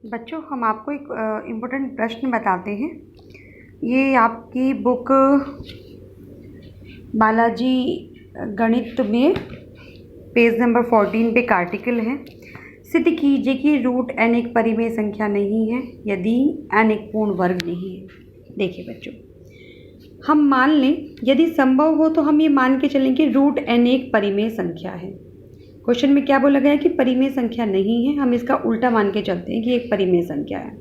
बच्चों, हम आपको एक इम्पोर्टेंट प्रश्न बताते हैं। ये आपकी बुक बालाजी गणित में पेज नंबर 14 पे एक आर्टिकल है। सिद्ध कीजिए कि रूट n एक परिमेय संख्या नहीं है यदि n एक पूर्ण वर्ग नहीं है। देखिए बच्चों, हम मान लें, यदि संभव हो तो हम ये मान के चलें कि रूट n एक परिमेय संख्या है। क्वेश्चन में क्या बोला गया है कि परिमेय संख्या नहीं है, हम इसका उल्टा मान के चलते हैं कि एक परिमेय संख्या है।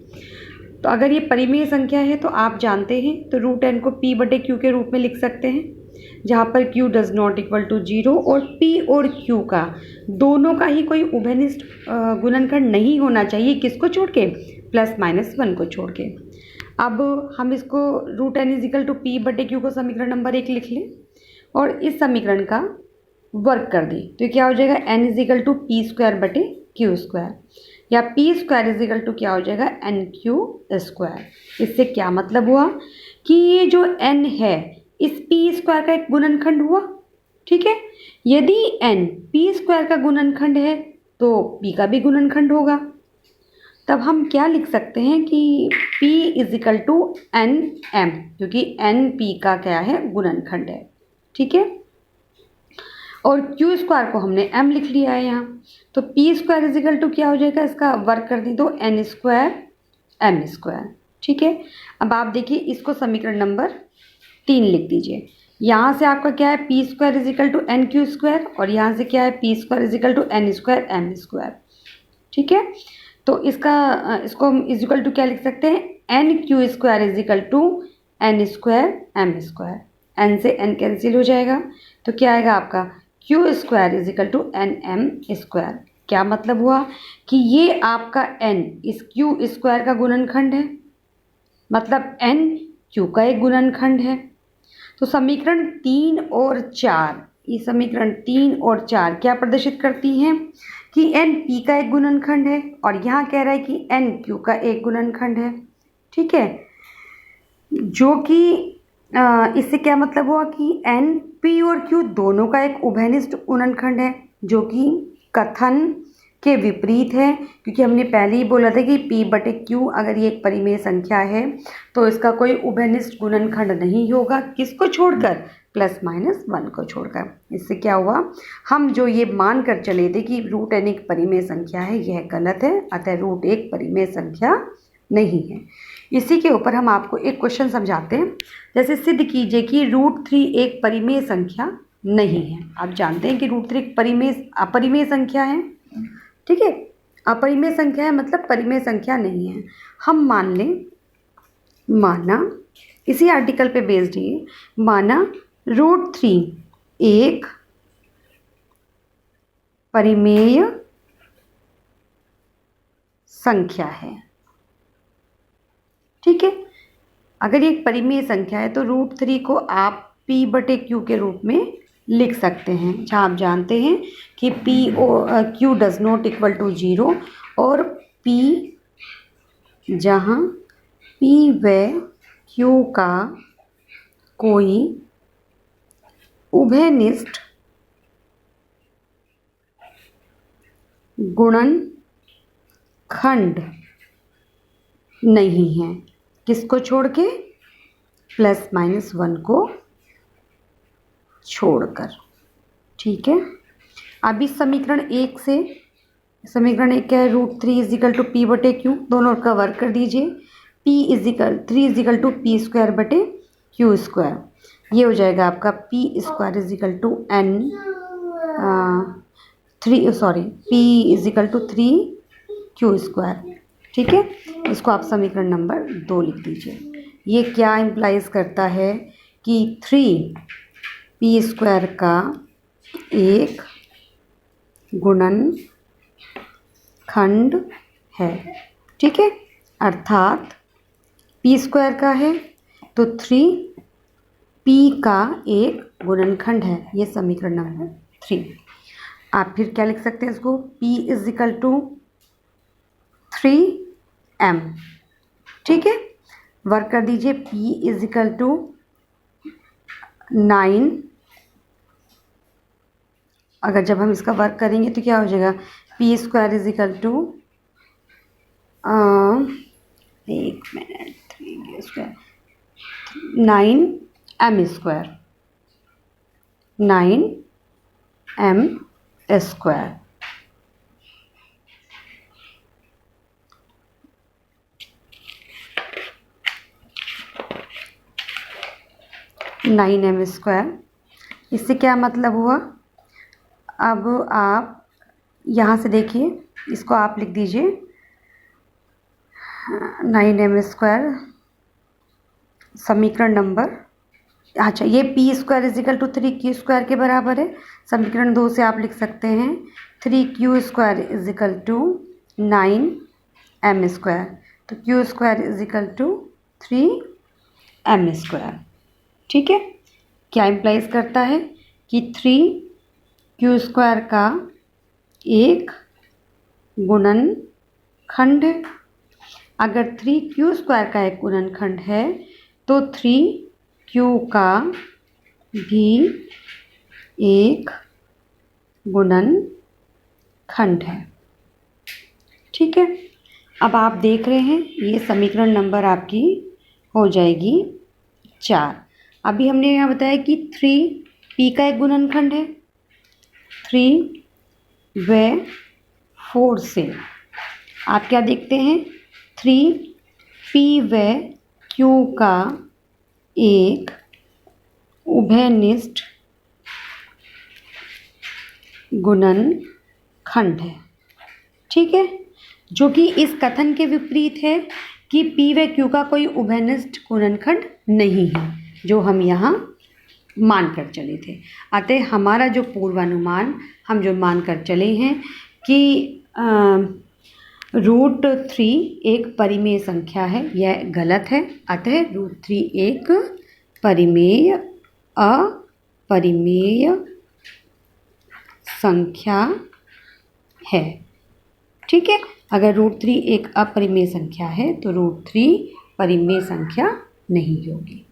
तो अगर ये परिमेय संख्या है तो आप जानते हैं तो रूट n को p/q के रूप में लिख सकते हैं, जहाँ पर q does not equal to 0 और p और q का दोनों का ही कोई उभयनिष्ठ गुणनखंड नहीं होना चाहिए। किसको छोड़ के? +-1 को छोड़ के। अब हम इसको root n is equal to p/q को समीकरण नंबर 1 लिख लें और इस समीकरण का वर्क कर दें तो क्या हो जाएगा? n इजिकल टू p²/q² या p² इजिकल टू क्या हो जाएगा? nq²। इससे क्या मतलब हुआ कि ये जो n है इस p² का एक गुणनखंड हुआ। ठीक है, यदि n p² का गुणनखंड है तो p का भी गुणनखंड होगा। तब हम क्या लिख सकते हैं कि p इजिकल टू nm, क्योंकि n p का क्या है? गुणनखंड है। ठीक है, और q² को हमने m लिख लिया है यहाँ, तो p² इजिकल टू क्या हो जाएगा? इसका वर्क कर दें तो n² m²। ठीक है, अब आप देखिए इसको समीकरण नंबर 3 लिख दीजिए। यहाँ से आपका क्या है? p² इजिकल टू nq² और यहाँ से क्या है? p² equal to n² m²। ठीक है, तो इसको हम इजिकल टू क्या लिख सकते हैं? nq² equal to n² m²। n से n कैंसिल हो जाएगा तो क्या आएगा आपका? q² is equal to nm²। क्या मतलब हुआ कि ये आपका n इस q² का गुणनखंड है, मतलब n q का एक गुणनखंड है। तो समीकरण 3 और 4, ये समीकरण 3 और 4 क्या प्रदर्शित करती हैं कि n p का एक गुणनखंड है और यहाँ कह रहा है कि n q का एक गुणनखंड है। ठीक है, जो कि इससे क्या मतलब हुआ कि n p और q दोनों का एक उभयनिष्ठ गुणनखंड है, जो कि कथन के विपरीत है, क्योंकि हमने पहले ही बोला था कि p/q अगर ये एक परिमेय संख्या है तो इसका कोई उभयनिष्ठ गुणनखंड नहीं होगा। किसको छोड़कर? +-1 को छोड़कर। इससे क्या हुआ, हम जो ये मान कर चले थे कि रूट n एक परिमेय संख्या है, यह गलत है। अतः रूट एक परिमेय संख्या नहीं है। इसी के ऊपर हम आपको एक क्वेश्चन समझाते हैं। जैसे सिद्ध कीजिए कि √3 एक परिमेय संख्या नहीं है। आप जानते हैं कि √3 अपरिमेय संख्या है। ठीक है, अपरिमेय संख्या है मतलब परिमेय संख्या नहीं है। हम मान लें, माना इसी आर्टिकल पे बेस्ड है, माना √3 एक परिमेय संख्या है। ठीक है, अगर ये एक परिमेय संख्या है तो √3 को आप p/q के रूप में लिख सकते हैं, जहाँ आप जानते हैं कि q does not equal to 0 और p जहाँ p व q का कोई उभयनिष्ठ गुणनखंड नहीं है। किसको छोड़ के? +-1 को छोड़कर। ठीक है, अब इस समीकरण 1 से, समीकरण 1 क्या है? √3 इजिकल टू p/q, दोनों का वर्क कर दीजिए। p3 इजिकल टू p²/q², ये हो जाएगा आपका p² equal to p equal to 3q²। ठीक है, इसको आप समीकरण नंबर 2 लिख दीजिए। ये क्या इम्प्लाइज करता है कि 3p² का एक गुणनखंड है। ठीक है, अर्थात p² का है तो 3p का एक गुणनखंड है। ये समीकरण नंबर 3। आप फिर क्या लिख सकते हैं इसको? p equal to 3m। ठीक है, वर्क कर दीजिए। p इजिकल टू 9, अगर जब हम इसका वर्क करेंगे तो क्या हो जाएगा? p² इजिकल टू एक मिनट, 3 9m², 9m²। इससे क्या मतलब हुआ? अब आप यहाँ से देखिए, इसको आप लिख दीजिए 9m², समीकरण नंबर, अच्छा ये p² = 3q² के बराबर है। समीकरण 2 से आप लिख सकते हैं 3q² = 9m², तो q² = 3m²। ठीक है, क्या इम्प्लाइज करता है कि 3q² का एक गुणनखंड है। अगर 3q² का एक गुणनखंड है तो 3q का भी एक गुणनखंड है। ठीक है, अब आप देख रहे हैं ये समीकरण नंबर आपकी हो जाएगी 4। अभी हमने यहाँ बताया कि 3p का एक गुणनखंड है 3 व 4 से। आप क्या देखते हैं, 3p व q का एक उभयनिष्ठ गुणनखंड है। ठीक है, जो कि इस कथन के विपरीत है कि p व q का कोई उभयनिष्ठ गुणनखंड नहीं है, जो हम यहाँ मानकर चले थे। अतः हमारा जो पूर्वानुमान हम जो मानकर चले हैं कि √3 एक परिमेय संख्या है, यह गलत है। अतः √3 एक अपरिमेय संख्या है। ठीक है, अगर √3 एक अपरिमेय संख्या है तो √3 परिमेय संख्या नहीं होगी।